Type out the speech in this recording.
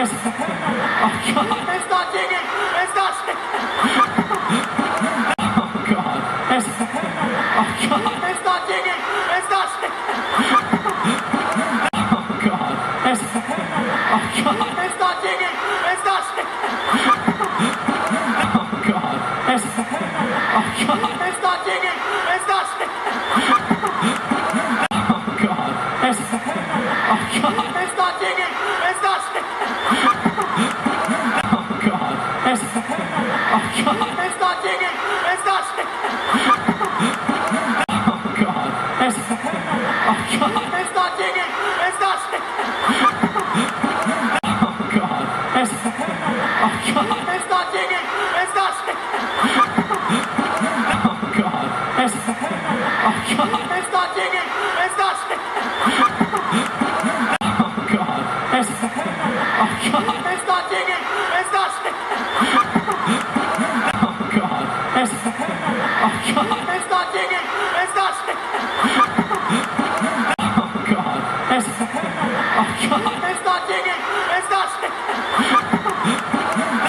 Oh God. It's not digging. It's not sticking. Oh God. Oh God. It's not digging. It's not sticking. Oh God. Oh God. It's not digging. It's not sticking. Oh God. Oh God. It's not digging. It's not sticking. Oh God. Oh God. It's not digging. It's not sticking. Oh God. Oh God. It's not digging. It's not sticking. Oh God. Oh God. It's not digging. It's not sticking. Oh God. Oh God. It's not digging. It's not sticking. Oh God. Oh God. It's not digging. It's not sticking. Oh God. Oh God. It's not digging. It's not sticking. Oh God. Oh God. It's not digging. It's not sticking. Oh God. Oh God. It's not digging. It's not sticking.